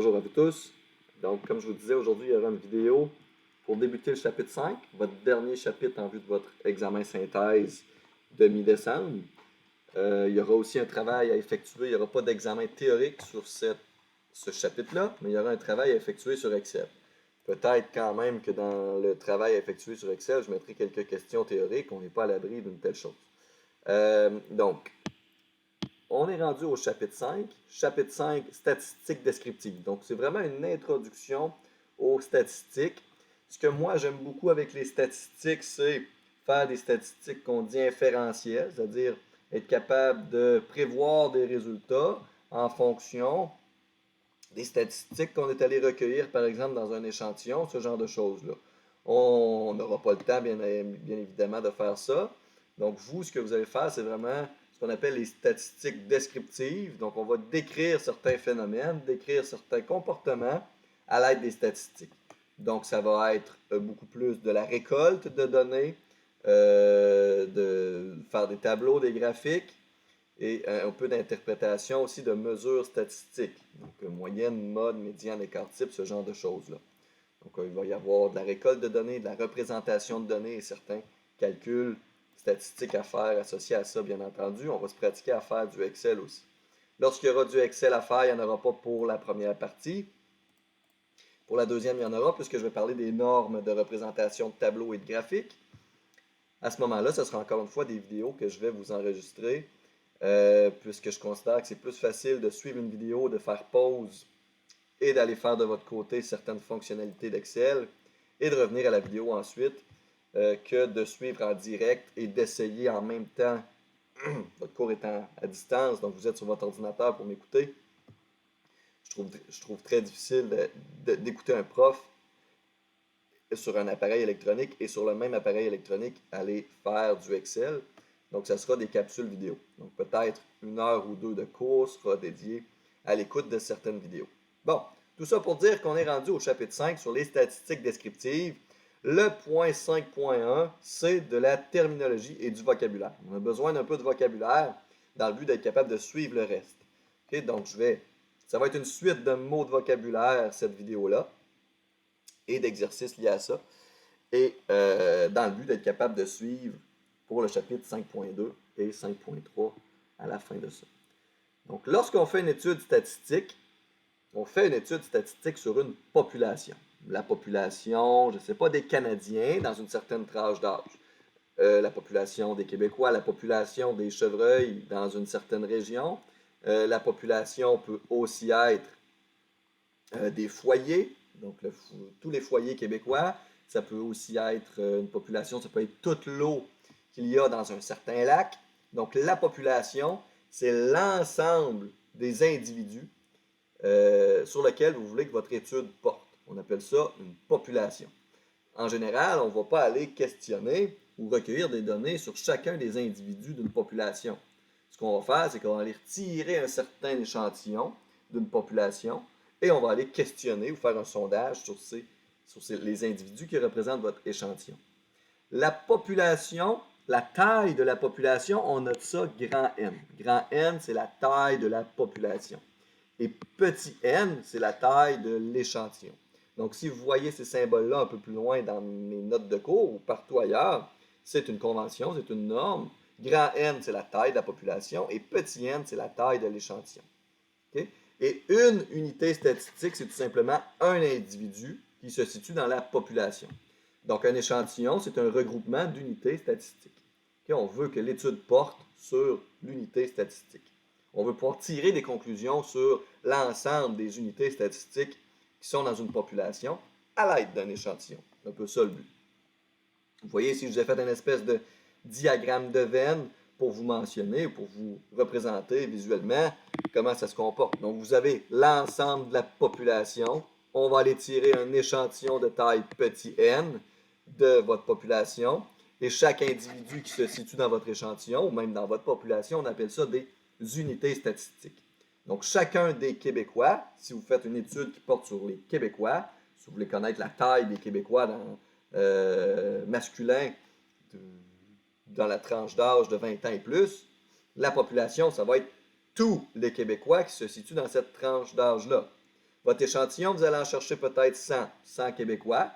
Bonjour à vous tous. Donc, comme je vous disais, aujourd'hui, il y aura une vidéo pour débuter le chapitre 5, votre dernier chapitre en vue de votre examen synthèse de mi-décembre. Il y aura aussi un travail à effectuer. Il n'y aura pas d'examen théorique sur ce chapitre-là, mais il y aura un travail à effectuer sur Excel. Peut-être quand même que dans le travail à effectuer sur Excel, je mettrai quelques questions théoriques. On n'est pas à l'abri d'une telle chose. Donc, on est rendu au chapitre 5. Chapitre 5, statistiques descriptives. Donc, c'est vraiment une introduction aux statistiques. Ce que moi, j'aime beaucoup avec les statistiques, c'est faire des statistiques qu'on dit inférentielles, c'est-à-dire être capable de prévoir des résultats en fonction des statistiques qu'on est allé recueillir, par exemple, dans un échantillon, ce genre de choses-là. On n'aura pas le temps, bien évidemment, de faire ça. Donc, vous, ce que vous allez faire, c'est vraiment ce qu'on appelle les statistiques descriptives. Donc, on va décrire certains phénomènes, décrire certains comportements à l'aide des statistiques. Donc, ça va être beaucoup plus de la récolte de données, de faire des tableaux, des graphiques, et un peu d'interprétation aussi de mesures statistiques. Donc, moyenne, mode, médiane, écart type, ce genre de choses-là. Donc, il va y avoir de la récolte de données, de la représentation de données et certains calculs statistiques à faire associés à ça, bien entendu. On va se pratiquer à faire du Excel aussi. Lorsqu'il y aura du Excel à faire, il n'y en aura pas pour la première partie. Pour la deuxième, il y en aura, puisque je vais parler des normes de représentation de tableaux et de graphiques. À ce moment-là, ce sera encore une fois des vidéos que je vais vous enregistrer, puisque je considère que c'est plus facile de suivre une vidéo, de faire pause et d'aller faire de votre côté certaines fonctionnalités d'Excel et de revenir à la vidéo ensuite, que de suivre en direct et d'essayer en même temps, votre cours étant à distance, donc vous êtes sur votre ordinateur pour m'écouter. Je trouve très difficile d'écouter un prof sur un appareil électronique et sur le même appareil électronique aller faire du Excel. Donc, ça sera des capsules vidéo. Donc, peut-être 1 heure ou 2 de cours sera dédié à l'écoute de certaines vidéos. Bon, tout ça pour dire qu'on est rendu au chapitre 5 sur les statistiques descriptives. Le point 5.1, c'est de la terminologie et du vocabulaire. On a besoin d'un peu de vocabulaire dans le but d'être capable de suivre le reste. Okay? Donc, ça va être une suite de mots de vocabulaire, cette vidéo-là, et d'exercices liés à ça, et dans le but d'être capable de suivre pour le chapitre 5.2 et 5.3 à la fin de ça. Donc, lorsqu'on fait une étude statistique, on fait une étude statistique sur une population. La population, je ne sais pas, des Canadiens dans une certaine tranche d'âge. La population des Québécois, la population des chevreuils dans une certaine région. La population peut aussi être des foyers, donc tous les foyers québécois. Ça peut aussi être une population, ça peut être toute l'eau qu'il y a dans un certain lac. Donc la population, c'est l'ensemble des individus sur lesquels vous voulez que votre étude porte. On appelle ça une population. En général, on ne va pas aller questionner ou recueillir des données sur chacun des individus d'une population. Ce qu'on va faire, c'est qu'on va aller retirer un certain échantillon d'une population et on va aller questionner ou faire un sondage sur les individus qui représentent votre échantillon. La population, la taille de la population, on note ça grand N. Grand N, c'est la taille de la population. Et petit n, c'est la taille de l'échantillon. Donc, si vous voyez ces symboles-là un peu plus loin dans mes notes de cours ou partout ailleurs, c'est une convention, c'est une norme. Grand N, c'est la taille de la population et petit n, c'est la taille de l'échantillon. Okay? Et une unité statistique, c'est tout simplement un individu qui se situe dans la population. Donc, un échantillon, c'est un regroupement d'unités statistiques. Okay? On veut que l'étude porte sur l'unité statistique. On veut pouvoir tirer des conclusions sur l'ensemble des unités statistiques qui sont dans une population à l'aide d'un échantillon. C'est un peu ça le but. Vous voyez ici, je vous ai fait une espèce de diagramme de veine pour vous mentionner, pour vous représenter visuellement comment ça se comporte. Donc, vous avez l'ensemble de la population. On va aller tirer un échantillon de taille petit n de votre population. Et chaque individu qui se situe dans votre échantillon, ou même dans votre population, on appelle ça des unités statistiques. Donc, chacun des Québécois, si vous faites une étude qui porte sur les Québécois, si vous voulez connaître la taille des Québécois masculins dans la tranche d'âge de 20 ans et plus, la population, ça va être tous les Québécois qui se situent dans cette tranche d'âge-là. Votre échantillon, vous allez en chercher peut-être 100 Québécois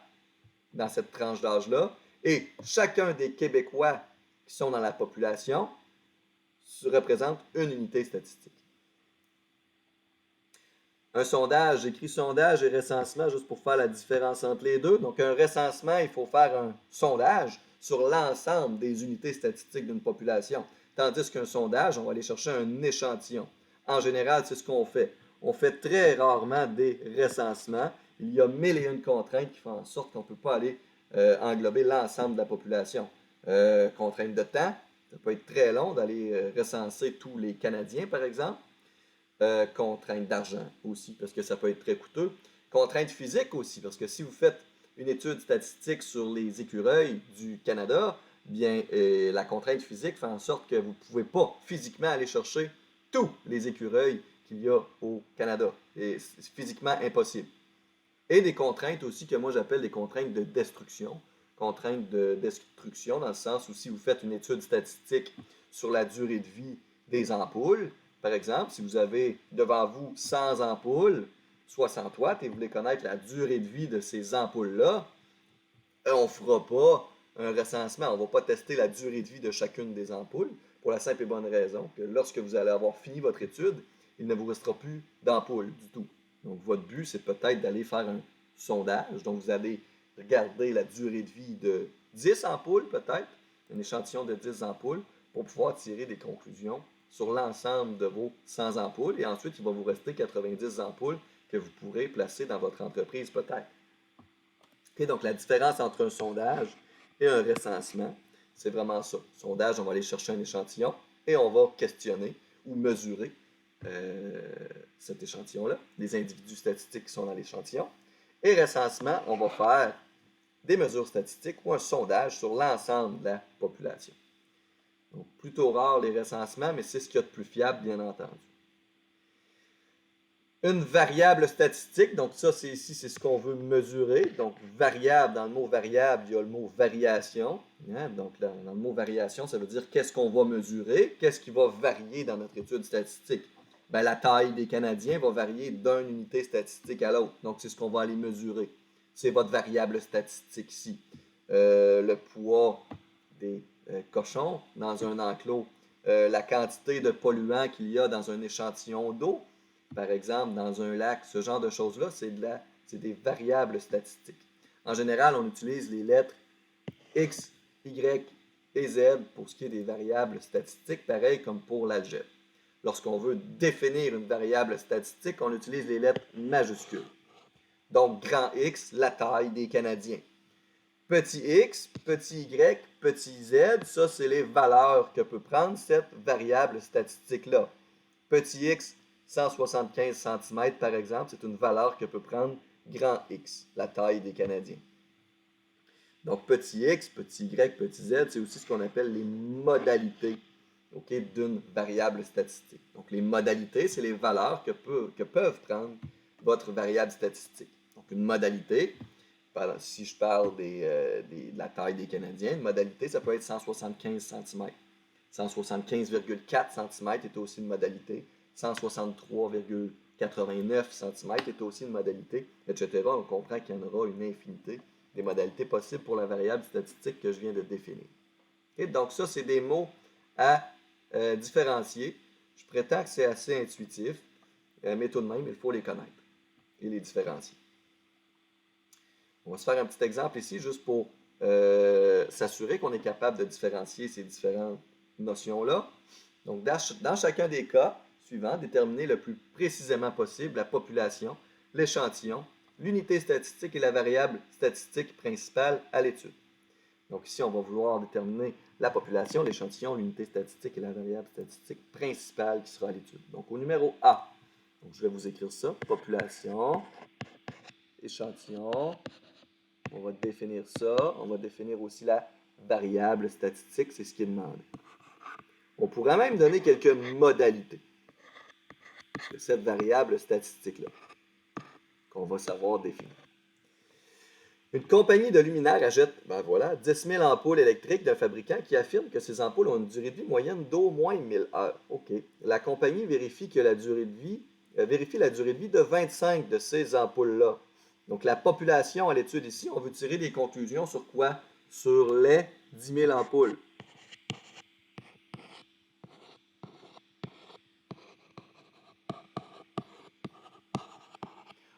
dans cette tranche d'âge-là, et chacun des Québécois qui sont dans la population représente une unité statistique. Un sondage, j'écris sondage et recensement juste pour faire la différence entre les deux. Donc, un recensement, il faut faire un sondage sur l'ensemble des unités statistiques d'une population. Tandis qu'un sondage, on va aller chercher un échantillon. En général, c'est ce qu'on fait. On fait très rarement des recensements. Il y a mille et une contraintes qui font en sorte qu'on ne peut pas aller englober l'ensemble de la population. Contrainte de temps, ça peut être très long d'aller recenser tous les Canadiens, par exemple. Contrainte d'argent aussi, parce que ça peut être très coûteux. Contrainte physique aussi, parce que si vous faites une étude statistique sur les écureuils du Canada, bien, la contrainte physique fait en sorte que vous ne pouvez pas physiquement aller chercher tous les écureuils qu'il y a au Canada. C'est physiquement impossible. Et des contraintes aussi que moi j'appelle des contraintes de destruction. Contraintes de destruction dans le sens où si vous faites une étude statistique sur la durée de vie des ampoules, par exemple, si vous avez devant vous 100 ampoules, 60 watts, et vous voulez connaître la durée de vie de ces ampoules-là, on ne fera pas un recensement. On ne va pas tester la durée de vie de chacune des ampoules pour la simple et bonne raison que lorsque vous allez avoir fini votre étude, il ne vous restera plus d'ampoules du tout. Donc, votre but, c'est peut-être d'aller faire un sondage. Donc, vous allez regarder la durée de vie de 10 ampoules, peut-être, un échantillon de 10 ampoules, pour pouvoir tirer des conclusions sur l'ensemble de vos 100 ampoules. Et ensuite, il va vous rester 90 ampoules que vous pourrez placer dans votre entreprise, peut-être. Okay, donc, la différence entre un sondage et un recensement, c'est vraiment ça. Sondage, on va aller chercher un échantillon et on va questionner ou mesurer cet échantillon-là, les individus statistiques qui sont dans l'échantillon. Et recensement, on va faire des mesures statistiques ou un sondage sur l'ensemble de la population. Donc, plutôt rare les recensements, mais c'est ce qu'il y a de plus fiable, bien entendu. Une variable statistique, donc ça, c'est ici, c'est ce qu'on veut mesurer. Donc, variable, dans le mot variable, il y a le mot variation. Hein? Donc, dans le mot variation, ça veut dire qu'est-ce qu'on va mesurer, qu'est-ce qui va varier dans notre étude statistique. Bien, la taille des Canadiens va varier d'une unité statistique à l'autre. Donc, c'est ce qu'on va aller mesurer. C'est votre variable statistique ici. Le poids des cochons dans un enclos, la quantité de polluants qu'il y a dans un échantillon d'eau, par exemple, dans un lac, ce genre de choses-là, c'est des variables statistiques. En général, on utilise les lettres X, Y et Z pour ce qui est des variables statistiques, pareil comme pour l'algèbre. Lorsqu'on veut définir une variable statistique, on utilise les lettres majuscules. Donc, grand X, la taille des Canadiens. Petit x, petit y, petit z, ça, c'est les valeurs que peut prendre cette variable statistique-là. Petit x, 175 cm, par exemple, c'est une valeur que peut prendre grand X, la taille des Canadiens. Donc, petit x, petit y, petit z, c'est aussi ce qu'on appelle les modalités d'une variable statistique. Donc, les modalités, c'est les valeurs que peuvent prendre votre variable statistique. Donc, une modalité, si je parle de la taille des Canadiens, une modalité, ça peut être 175 cm. 175,4 cm est aussi une modalité. 163,89 cm est aussi une modalité, etc. On comprend qu'il y en aura une infinité des modalités possibles pour la variable statistique que je viens de définir. Et donc ça, c'est des mots à différencier. Je prétends que c'est assez intuitif, mais tout de même, il faut les connaître et les différencier. On va se faire un petit exemple ici, juste pour s'assurer qu'on est capable de différencier ces différentes notions-là. Donc, dans chacun des cas suivants, déterminer le plus précisément possible la population, l'échantillon, l'unité statistique et la variable statistique principale à l'étude. Donc ici, on va vouloir déterminer la population, l'échantillon, l'unité statistique et la variable statistique principale qui sera à l'étude. Donc au numéro A, donc, je vais vous écrire ça, population, échantillon, on va définir ça, on va définir aussi la variable statistique, c'est ce qui est demandé. On pourrait même donner quelques modalités de cette variable statistique-là, qu'on va savoir définir. Une compagnie de luminaires achète, 10 000 ampoules électriques d'un fabricant qui affirme que ces ampoules ont une durée de vie moyenne d'au moins 1000 heures. OK. La compagnie vérifie que la durée de vie vérifie la durée de vie de 25 de ces ampoules-là. Donc, la population à l'étude ici, on veut tirer des conclusions sur quoi? Sur les 10 000 ampoules.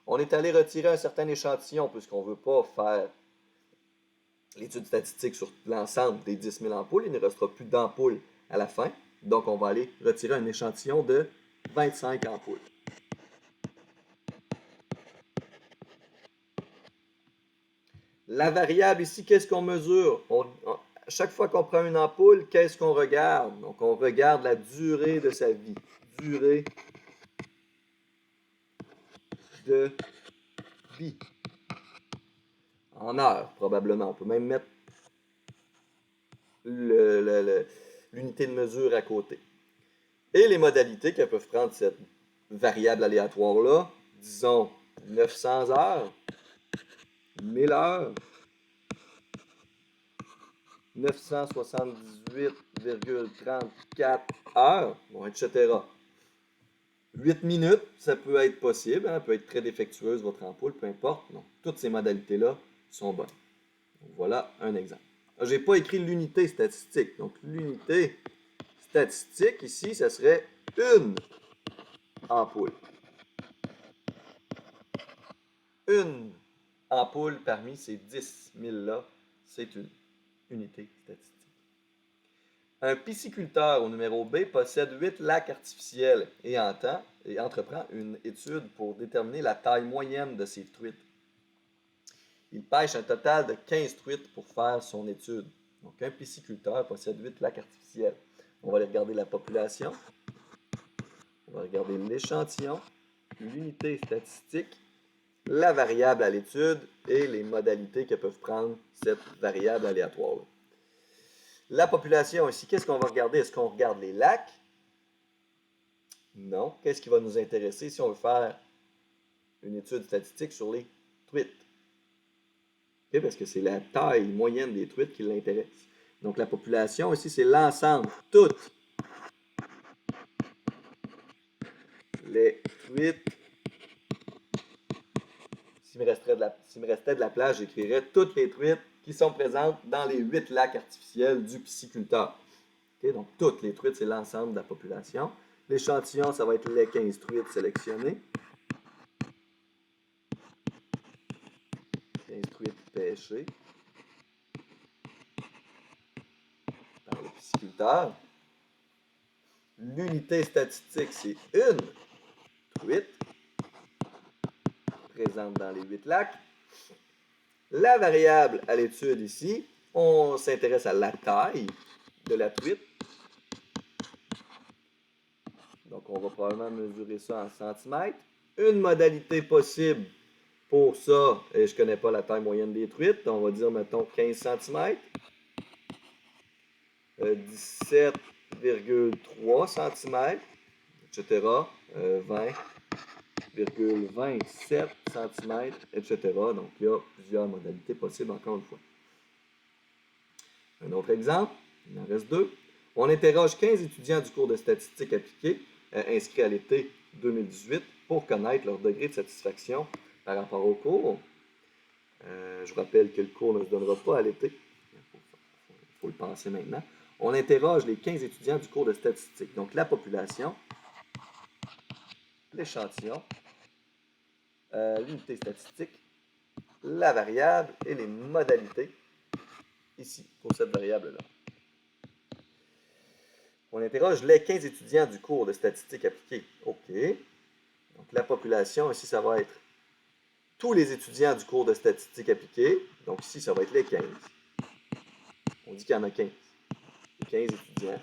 On est allé retirer un certain échantillon puisqu'on ne veut pas faire l'étude statistique sur l'ensemble des 10 000 ampoules. Il ne restera plus d'ampoules à la fin. Donc, on va aller retirer un échantillon de 25 ampoules. La variable ici, qu'est-ce qu'on mesure? Chaque fois qu'on prend une ampoule, qu'est-ce qu'on regarde? Donc, on regarde la durée de sa vie. Durée de vie. En heures, probablement. On peut même mettre l'unité de mesure à côté. Et les modalités qu'elles peuvent prendre cette variable aléatoire-là, disons 900 heures, 1000 heures, 978,34 heures, bon, etc. 8 minutes, ça peut être possible, hein, peut être très défectueuse votre ampoule, peu importe. Donc, toutes ces modalités-là sont bonnes. Donc, voilà un exemple. Je n'ai pas écrit l'unité statistique. Donc, l'unité statistique, ici, ça serait une ampoule. Une ampoule parmi ces 10 000-là, c'est une unité statistique. Un pisciculteur au numéro B possède 8 lacs artificiels et entreprend une étude pour déterminer la taille moyenne de ses truites. Il pêche un total de 15 truites pour faire son étude. Donc, un pisciculteur possède 8 lacs artificiels. On va aller regarder la population. On va regarder l'échantillon, l'unité statistique, la variable à l'étude et les modalités que peuvent prendre cette variable aléatoire-là. La population ici, qu'est-ce qu'on va regarder? Est-ce qu'on regarde les lacs? Non. Qu'est-ce qui va nous intéresser si on veut faire une étude statistique sur les truites? Okay, parce que c'est la taille moyenne des truites qui l'intéresse. Donc la population ici, c'est l'ensemble, toutes les truites. S'il me restait de la place, j'écrirais toutes les truites qui sont présentes dans les 8 lacs artificiels du pisciculteur. Okay, donc toutes les truites, c'est l'ensemble de la population. L'échantillon, ça va être les 15 truites sélectionnées. 15 truites pêchées par le pisciculteur. L'unité statistique, c'est une truite présente dans les 8 lacs. La variable à l'étude ici, on s'intéresse à la taille de la truite. Donc, on va probablement mesurer ça en centimètres. Une modalité possible pour ça, et je ne connais pas la taille moyenne des truites, on va dire, mettons, 15 cm. 17,3 cm, etc. 20,27 cm, etc. Donc, il y a plusieurs modalités possibles, encore une fois. Un autre exemple, il en reste deux. On interroge 15 étudiants du cours de statistique appliquée inscrits à l'été 2018 pour connaître leur degré de satisfaction par rapport au cours. Je rappelle que le cours ne se donnera pas à l'été. Il faut le penser maintenant. On interroge les 15 étudiants du cours de statistique. Donc, la population, l'échantillon, l'unité statistique, la variable et les modalités ici pour cette variable-là. On interroge les 15 étudiants du cours de statistique appliquée. OK. Donc, la population, ici, ça va être tous les étudiants du cours de statistique appliquée. Donc, ici, ça va être les 15. On dit qu'il y en a 15. Les 15 étudiants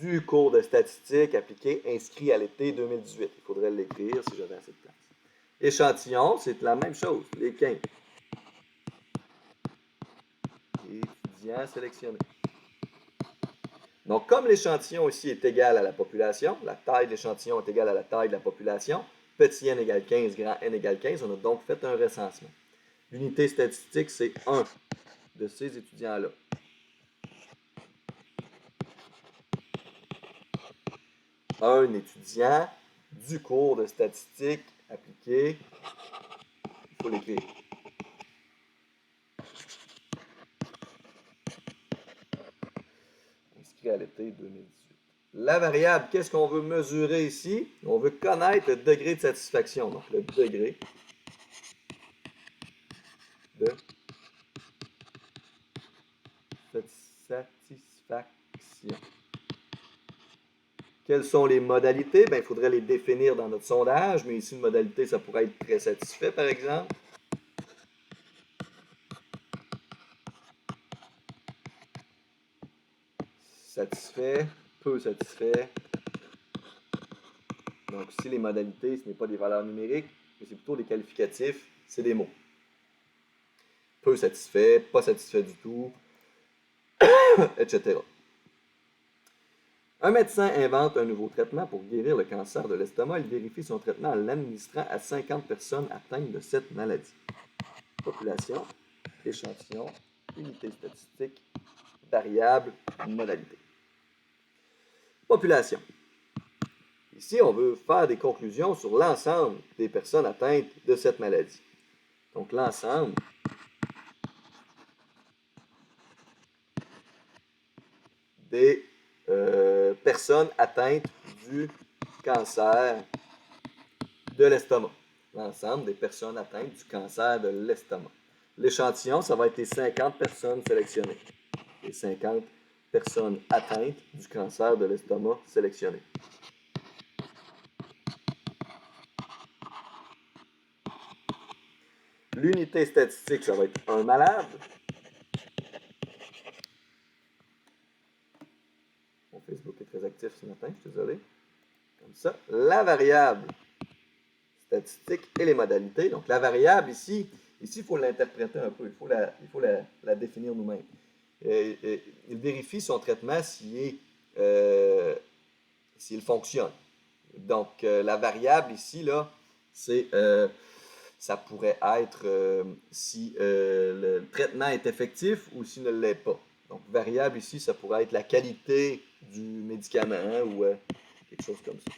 du cours de statistique appliquée inscrit à l'été 2018. Il faudrait l'écrire si j'avais assez de place. Échantillon, c'est la même chose, les 15. Étudiants sélectionnés. Donc, comme l'échantillon ici est égal à la population, la taille de l'échantillon est égale à la taille de la population, petit n égale 15, grand n égale 15, on a donc fait un recensement. L'unité statistique, c'est 1 de ces étudiants-là. un étudiant du cours de statistique appliquée. Il faut l'écrire. Inscrit à l'été 2018. La variable, qu'est-ce qu'on veut mesurer ici? On veut connaître le degré de satisfaction. Donc, le degré de satisfaction. Quelles sont les modalités? Bien, il faudrait les définir dans notre sondage, mais ici, une modalité, ça pourrait être très satisfait, par exemple. Satisfait, peu satisfait. Donc, ici, les modalités, ce n'est pas des valeurs numériques, mais c'est plutôt des qualificatifs, c'est des mots. Peu satisfait, pas satisfait du tout, etc. Un médecin invente un nouveau traitement pour guérir le cancer de l'estomac. Il vérifie son traitement en l'administrant à 50 personnes atteintes de cette maladie. Population, échantillon, unité statistique, variable, modalité. Population. Ici, on veut faire des conclusions sur l'ensemble des personnes atteintes de cette maladie. Donc, l'ensemble des personnes atteintes du cancer de l'estomac. L'ensemble des personnes atteintes du cancer de l'estomac. L'échantillon, ça va être les 50 personnes sélectionnées. Les 50 personnes atteintes du cancer de l'estomac sélectionnées. L'unité statistique, ça va être un malade. Mon Facebook est très actif ce matin, je suis désolé. Comme ça. La variable statistique et les modalités. Donc, la variable ici, il faut l'interpréter un peu. Il faut la définir nous-mêmes. Il vérifie son traitement s'il fonctionne. Donc, la variable ici, là, c'est ça pourrait être si le traitement est effectif ou s'il ne l'est pas. Donc, variable ici, ça pourrait être la qualité du médicament ou quelque chose comme ça.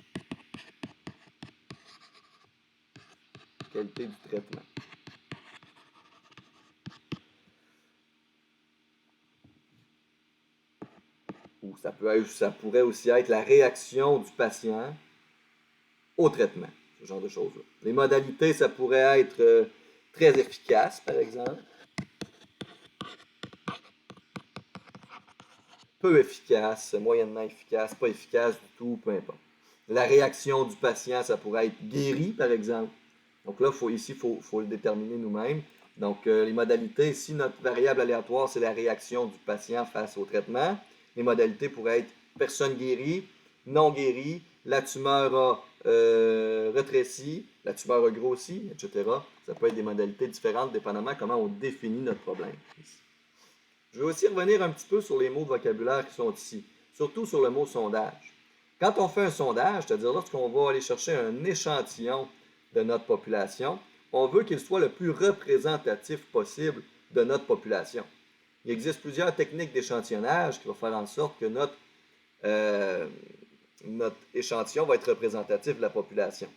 Qualité du traitement. Ou ça pourrait aussi être la réaction du patient au traitement, ce genre de choses-là. Les modalités, ça pourrait être très efficace, par exemple. Peu efficace, moyennement efficace, pas efficace du tout, peu importe. La réaction du patient, ça pourrait être guéri, par exemple. Donc là, ici, il faut le déterminer nous-mêmes. Donc, les modalités, ici, notre variable aléatoire, c'est la réaction du patient face au traitement. Les modalités pourraient être personne guérie, non guérie, la tumeur a rétréci, la tumeur a grossi, etc. Ça peut être des modalités différentes dépendamment comment on définit notre problème. Ici. Je vais aussi revenir un petit peu sur les mots de vocabulaire qui sont ici, surtout sur le mot sondage. Quand on fait un sondage, c'est-à-dire lorsqu'on va aller chercher un échantillon de notre population, on veut qu'il soit le plus représentatif possible de notre population. Il existe plusieurs techniques d'échantillonnage qui vont faire en sorte que notre échantillon va être représentatif de la population.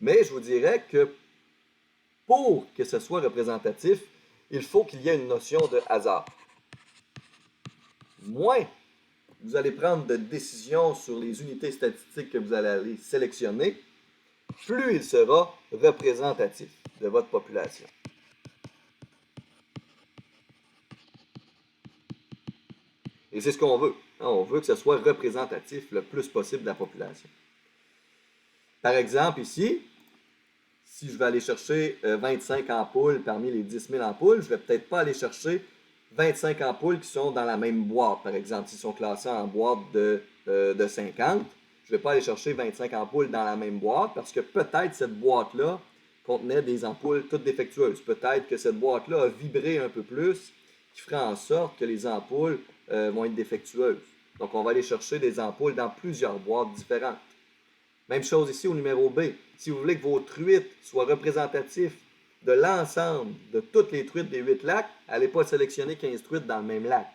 Mais je vous dirais que pour que ce soit représentatif, il faut qu'il y ait une notion de hasard. Moins vous allez prendre de décisions sur les unités statistiques que vous allez aller sélectionner, plus il sera représentatif de votre population. Et c'est ce qu'on veut. On veut que ce soit représentatif le plus possible de la population. Par exemple, ici, si je vais aller chercher 25 ampoules parmi les 10 000 ampoules, je ne vais peut-être pas aller chercher 25 ampoules qui sont dans la même boîte. Par exemple, s'ils sont classés en boîte de 50, je ne vais pas aller chercher 25 ampoules dans la même boîte parce que peut-être cette boîte-là contenait des ampoules toutes défectueuses. Peut-être que cette boîte-là a vibré un peu plus, qui ferait en sorte que les ampoules vont être défectueuses. Donc, on va aller chercher des ampoules dans plusieurs boîtes différentes. Même chose ici au numéro B. Si vous voulez que vos truites soient représentatifs de l'ensemble de toutes les truites des 8 lacs, n'allez pas sélectionner 15 truites dans le même lac.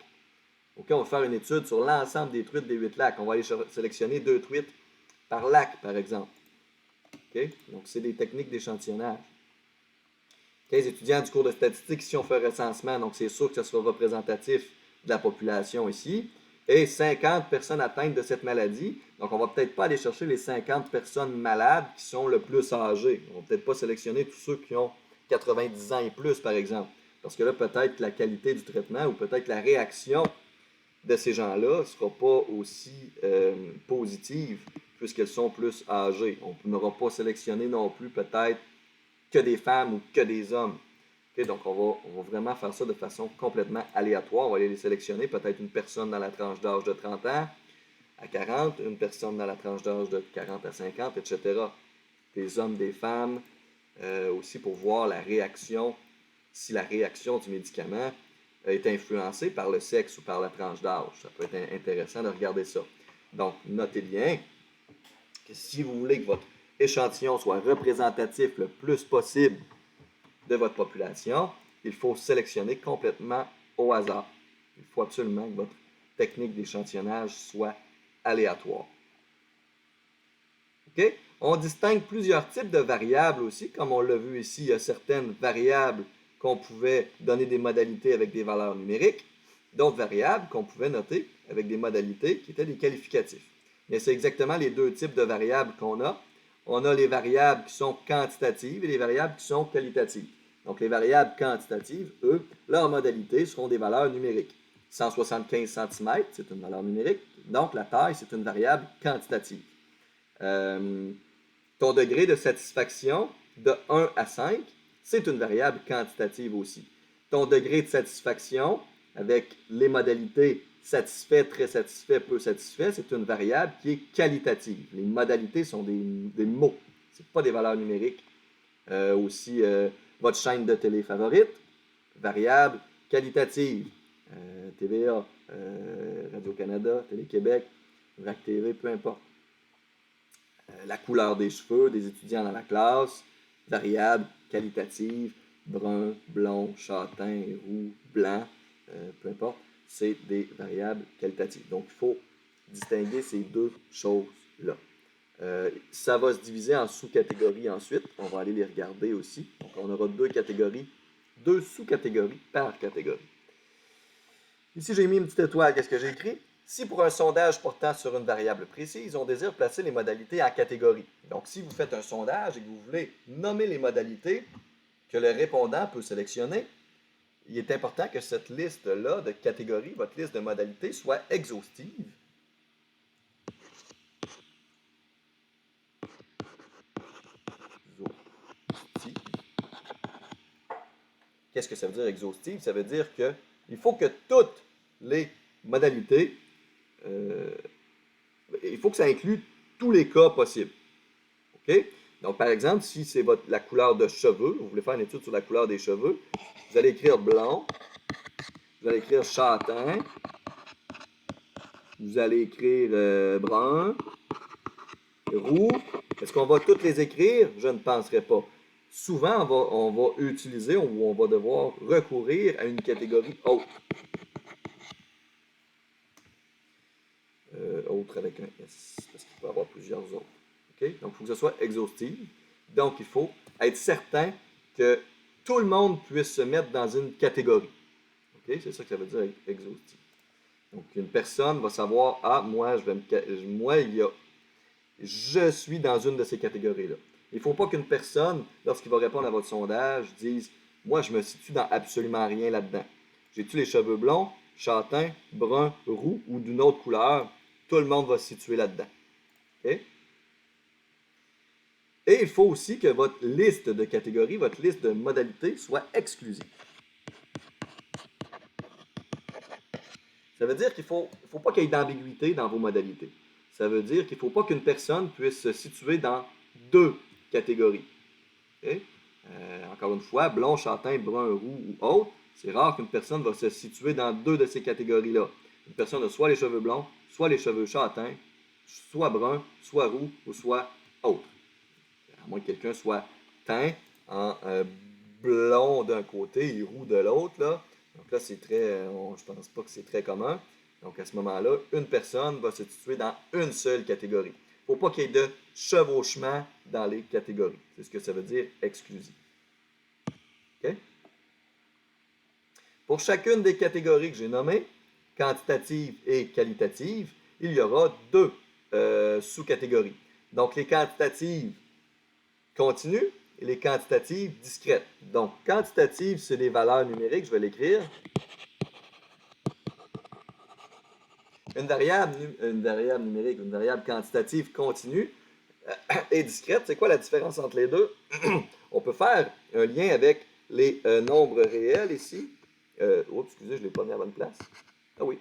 OK, on va faire une étude sur l'ensemble des truites des 8 lacs. On va aller sélectionner 2 truites par lac, par exemple. OK? Donc, c'est des techniques d'échantillonnage. 15 étudiants du cours de statistique, ici on fait un recensement, donc c'est sûr que ce sera représentatif de la population ici. Et 50 personnes atteintes de cette maladie. Donc on ne va peut-être pas aller chercher les 50 personnes malades qui sont le plus âgées. On ne va peut-être pas sélectionner tous ceux qui ont 90 ans et plus, par exemple. Parce que là, peut-être que la qualité du traitement ou peut-être la réaction de ces gens-là ne sera pas aussi positive puisqu'elles sont plus âgées. On n'aura pas sélectionné non plus peut-être que des femmes ou que des hommes. Okay, donc, on va vraiment faire ça de façon complètement aléatoire. On va aller les sélectionner, peut-être une personne dans la tranche d'âge de 30 ans à 40, une personne dans la tranche d'âge de 40 à 50, etc. Des hommes, des femmes, aussi pour voir la réaction, si la réaction du médicament est influencée par le sexe ou par la tranche d'âge. Ça peut être intéressant de regarder ça. Donc, notez bien que si vous voulez que votre échantillon soit représentatif le plus possible de votre population, il faut sélectionner complètement au hasard. Il faut absolument que votre technique d'échantillonnage soit aléatoire. OK? On distingue plusieurs types de variables aussi. Comme on l'a vu ici, il y a certaines variables qu'on pouvait donner des modalités avec des valeurs numériques, d'autres variables qu'on pouvait noter avec des modalités qui étaient des qualificatifs. Mais c'est exactement les deux types de variables qu'on a. On a les variables qui sont quantitatives et les variables qui sont qualitatives. Donc, les variables quantitatives, eux, leurs modalités seront des valeurs numériques. 175 cm, c'est une valeur numérique. Donc, la taille, c'est une variable quantitative. Ton degré de satisfaction de 1 à 5, c'est une variable quantitative aussi. Ton degré de satisfaction avec les modalités satisfait, très satisfait, peu satisfait, c'est une variable qui est qualitative. Les modalités sont des mots, ce pas des valeurs numériques. Aussi, votre chaîne de télé favorite, variable qualitative. TVA, Radio-Canada, Télé-Québec, VRAC TV, peu importe. La couleur des cheveux des étudiants dans la classe, variable qualitative, brun, blond, châtain, roux, blanc, peu importe, c'est des variables qualitatives. Donc, il faut distinguer ces deux choses-là. Ça va se diviser en sous-catégories ensuite. On va aller les regarder aussi. Donc, on aura deux catégories, deux sous-catégories par catégorie. Ici, j'ai mis une petite étoile. Qu'est-ce que j'ai écrit? Si pour un sondage portant sur une variable précise, on désire placer les modalités en catégories. Donc, si vous faites un sondage et que vous voulez nommer les modalités que le répondant peut sélectionner, il est important que cette liste-là de catégories, votre liste de modalités, soit exhaustive. Qu'est-ce que ça veut dire exhaustive? Ça veut dire qu'il faut que toutes les modalités, il faut que ça inclue tous les cas possibles. OK? Donc, par exemple, si c'est la couleur de cheveux, vous voulez faire une étude sur la couleur des cheveux, vous allez écrire blond, vous allez écrire châtain, vous allez écrire brun, roux. Est-ce qu'on va toutes les écrire? Je ne penserai pas. Souvent, on va utiliser ou on va devoir recourir à une catégorie autre. Autre avec un S, parce qu'il peut y avoir plusieurs autres. Okay? Donc, il faut que ce soit exhaustif. Donc, il faut être certain que tout le monde puisse se mettre dans une catégorie. Okay? C'est ça que ça veut dire exhaustif. Donc, une personne va savoir, ah, moi, je suis dans une de ces catégories-là. Il ne faut pas qu'une personne, lorsqu'il va répondre à votre sondage, dise, moi, je me situe dans absolument rien là-dedans. J'ai-tu les cheveux blonds, châtains, bruns, roux ou d'une autre couleur? Tout le monde va se situer là-dedans. Okay? Et il faut aussi que votre liste de catégories, votre liste de modalités soit exclusive. Ça veut dire qu'il ne faut pas qu'il y ait d'ambiguïté dans vos modalités. Ça veut dire qu'il ne faut pas qu'une personne puisse se situer dans deux catégories. Okay? Encore une fois, blond, châtain, brun, roux ou autre, c'est rare qu'une personne va se situer dans deux de ces catégories-là. Une personne a soit les cheveux blonds, soit les cheveux châtains, soit brun, soit roux ou soit autre. À moins que quelqu'un soit teint en blond d'un côté et roux de l'autre. Là. Donc là, c'est très, je pense pas que c'est très commun. Donc, à ce moment-là, une personne va se situer dans une seule catégorie. Il ne faut pas qu'il y ait de chevauchement dans les catégories. C'est ce que ça veut dire exclusif. OK? Pour chacune des catégories que j'ai nommées, quantitative et qualitative, il y aura deux sous-catégories. Donc, les quantitatives continues et les quantitatives discrètes. Donc, quantitative, c'est les valeurs numériques, je vais l'écrire. Une variable numérique, une variable quantitative continue et discrète, c'est quoi la différence entre les deux? On peut faire un lien avec les nombres réels ici. Excusez, je ne l'ai pas mis à la bonne place. Ah oui,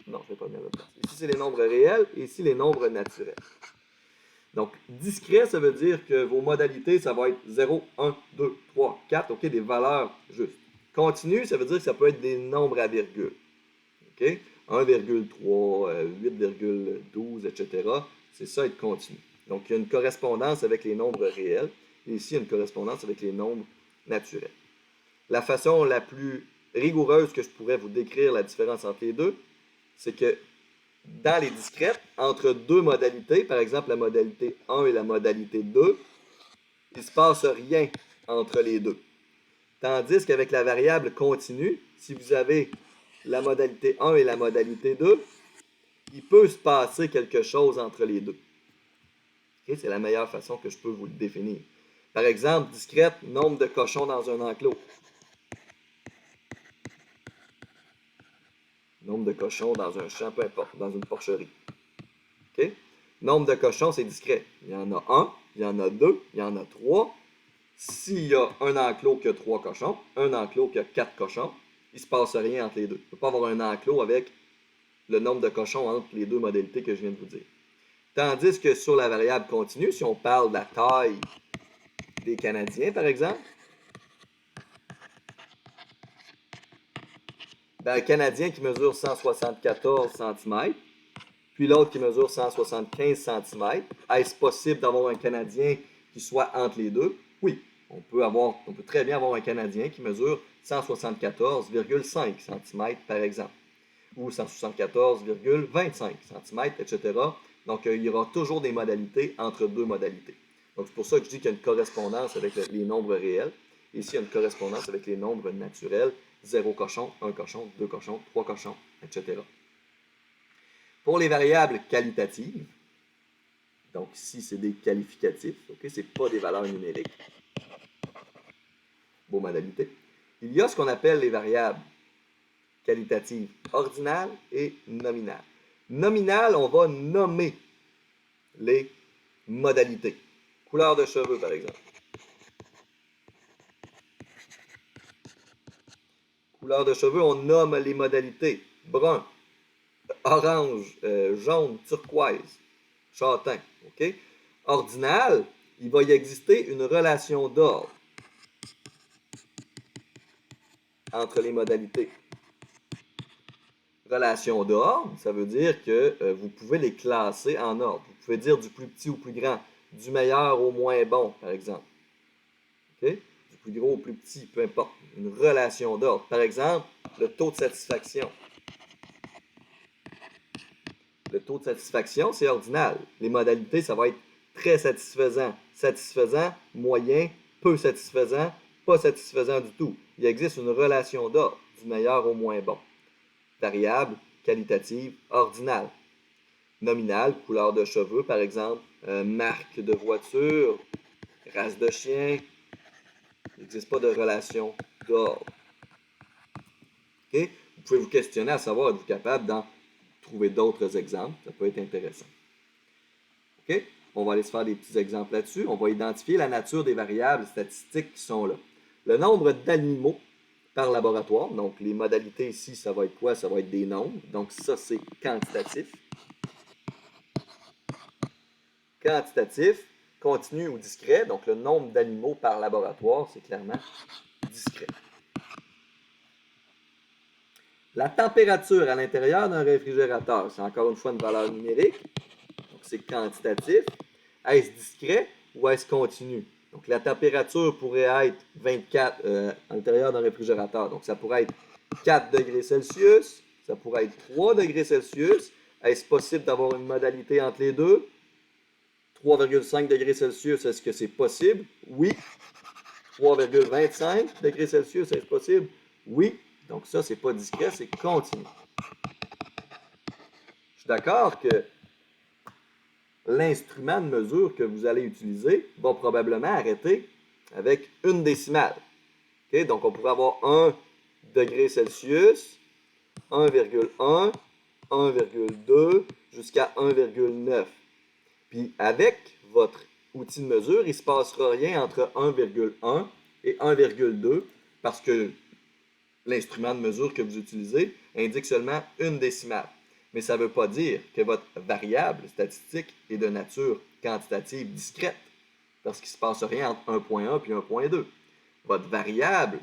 non, je ne l'ai pas mis à la bonne place. Ici, c'est les nombres réels et ici, les nombres naturels. Donc, discret, ça veut dire que vos modalités, ça va être 0, 1, 2, 3, 4, OK, des valeurs justes. Continu, ça veut dire que ça peut être des nombres à virgule. OK? 1,3, 8,12, etc. C'est ça être continu. Donc, il y a une correspondance avec les nombres réels. Et ici, il y a une correspondance avec les nombres naturels. La façon la plus rigoureuse que je pourrais vous décrire la différence entre les deux, c'est que dans les discrètes, entre deux modalités, par exemple la modalité 1 et la modalité 2, il ne se passe rien entre les deux. Tandis qu'avec la variable continue, si vous avez la modalité 1 et la modalité 2, il peut se passer quelque chose entre les deux. Okay? C'est la meilleure façon que je peux vous le définir. Par exemple, discrète, nombre de cochons dans un enclos. Nombre de cochons dans un champ, peu importe, dans une porcherie. OK? Nombre de cochons, c'est discret. Il y en a un, il y en a deux, il y en a trois. S'il y a un enclos qui a 3 cochons, un enclos qui a 4 cochons, il ne se passe rien entre les deux. Il ne peut pas avoir un enclos avec le nombre de cochons entre les deux modalités que je viens de vous dire. Tandis que sur la variable continue, si on parle de la taille des Canadiens, par exemple, ben, un Canadien qui mesure 174 cm, puis l'autre qui mesure 175 cm, est-ce possible d'avoir un Canadien qui soit entre les deux? Oui. On peut très bien avoir un Canadien qui mesure 174,5 cm, par exemple, ou 174,25 cm, etc. Donc, il y aura toujours des modalités entre deux modalités. Donc, c'est pour ça que je dis qu'il y a une correspondance avec les nombres réels. Ici, il y a une correspondance avec les nombres naturels. 0 cochon, 1 cochon, 2 cochons, 3 cochons, etc. Pour les variables qualitatives, donc ici, c'est des qualificatifs, okay? Ce n'est pas des valeurs numériques. Vos modalités. Il y a ce qu'on appelle les variables qualitatives ordinales et nominales. Nominales, on va nommer les modalités. Couleur de cheveux, par exemple. Couleur de cheveux, on nomme les modalités. Brun, orange, jaune, turquoise, châtain. OK? Ordinal, il va y exister une relation d'ordre entre les modalités. Relation d'ordre, ça veut dire que vous pouvez les classer en ordre. Vous pouvez dire du plus petit au plus grand, du meilleur au moins bon, par exemple. Okay? Du plus gros au plus petit, peu importe. Une relation d'ordre. Par exemple, le taux de satisfaction. Le taux de satisfaction, c'est ordinal. Les modalités, ça va être très satisfaisant, satisfaisant, moyen, peu satisfaisant, pas satisfaisant du tout. Il existe une relation d'ordre, du meilleur au moins bon. Variable, qualitative, ordinale. Nominale, couleur de cheveux, par exemple, marque de voiture, race de chien. Il n'existe pas de relation d'ordre. Okay? Vous pouvez vous questionner à savoir, êtes-vous capable d'en trouver d'autres exemples? Ça peut être intéressant. OK? On va aller se faire des petits exemples là-dessus. On va identifier la nature des variables statistiques qui sont là. Le nombre d'animaux par laboratoire. Donc, les modalités ici, ça va être quoi? Ça va être des nombres. Donc, ça, c'est quantitatif. Quantitatif, continu ou discret. Donc, le nombre d'animaux par laboratoire, c'est clairement discret. La température à l'intérieur d'un réfrigérateur, c'est encore une fois une valeur numérique. Donc, c'est quantitatif. Est-ce discret ou est-ce continu? Donc, la température pourrait être 24 à l'intérieur d'un réfrigérateur. Donc, ça pourrait être 4 degrés Celsius, Ça pourrait être 3 degrés Celsius. Est-ce possible d'avoir une modalité entre les deux? 3,5 degrés Celsius, est-ce que c'est possible? Oui. 3,25 degrés Celsius, est-ce possible? Oui. Donc ça, c'est pas discret, c'est continu. Je suis d'accord que l'instrument de mesure que vous allez utiliser va probablement arrêter avec une décimale. Okay? Donc, on pourrait avoir 1 degré Celsius, 1,1, 1,2 jusqu'à 1,9. Puis, avec votre outil de mesure, il ne se passera rien entre 1,1 et 1,2 parce que l'instrument de mesure que vous utilisez indique seulement une décimale. Mais ça ne veut pas dire que votre variable statistique est de nature quantitative discrète, parce qu'il ne se passe rien entre 1,1 et 1,2. Votre variable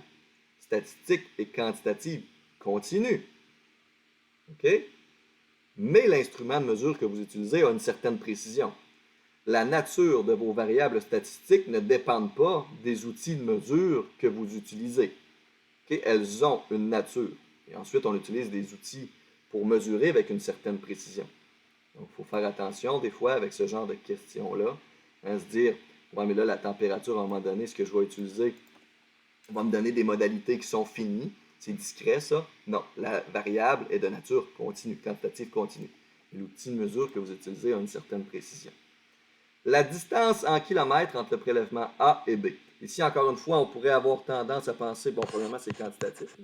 statistique est quantitative continue. OK? Mais l'instrument de mesure que vous utilisez a une certaine précision. La nature de vos variables statistiques ne dépend pas des outils de mesure que vous utilisez. Okay? Elles ont une nature. Et ensuite, on utilise des outils pour mesurer avec une certaine précision. Donc, il faut faire attention des fois avec ce genre de questions-là. Hein, se dire, ouais, mais là, la température, à un moment donné, ce que je vais utiliser va me donner des modalités qui sont finies. C'est discret, ça. Non, la variable est de nature continue, quantitative continue. L'outil de mesure que vous utilisez a une certaine précision. La distance en kilomètres entre le prélèvement A et B. Ici, encore une fois, on pourrait avoir tendance à penser, bon, premièrement, c'est quantitatif.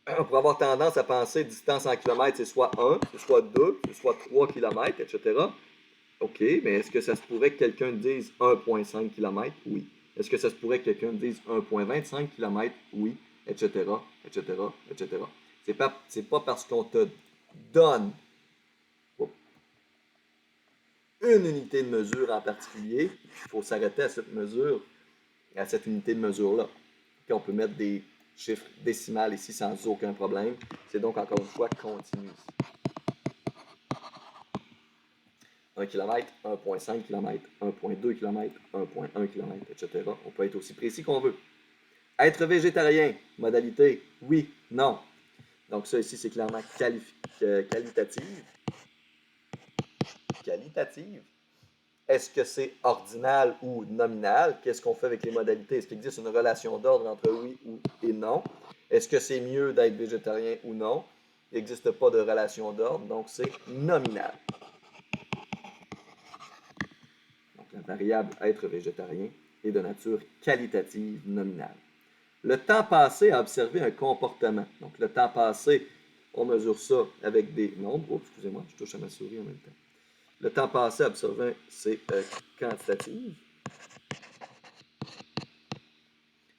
On pourrait avoir tendance à penser distance en kilomètres, c'est soit 1, c'est soit 2, c'est soit 3 km, etc. OK, mais est-ce que ça se pourrait que quelqu'un dise 1,5 km? Oui. Est-ce que ça se pourrait que quelqu'un dise 1,25 km? Oui, etc., etc., etc. C'est pas parce qu'on te donne une unité de mesure en particulier qu'il faut s'arrêter à cette mesure, à cette unité de mesure-là. On peut mettre des chiffres décimales ici sans aucun problème. C'est donc encore une fois continu ici. 1 km, 1,5 km, 1,2 km, 1,1 km, etc. On peut être aussi précis qu'on veut. Être végétarien, modalité, oui, non. Donc ça ici, c'est clairement qualitative. Qualitative. Est-ce que c'est ordinal ou nominal? Qu'est-ce qu'on fait avec les modalités? Est-ce qu'il existe une relation d'ordre entre oui et non? Est-ce que c'est mieux d'être végétarien ou non? Il n'existe pas de relation d'ordre, donc c'est nominal. Donc la variable être végétarien est de nature qualitative nominale. Le temps passé à observer un comportement. Donc le temps passé, on mesure ça avec des nombres. Oh, excusez-moi, je touche à ma souris en même temps. Le temps passé à observer, c'est quantitatif.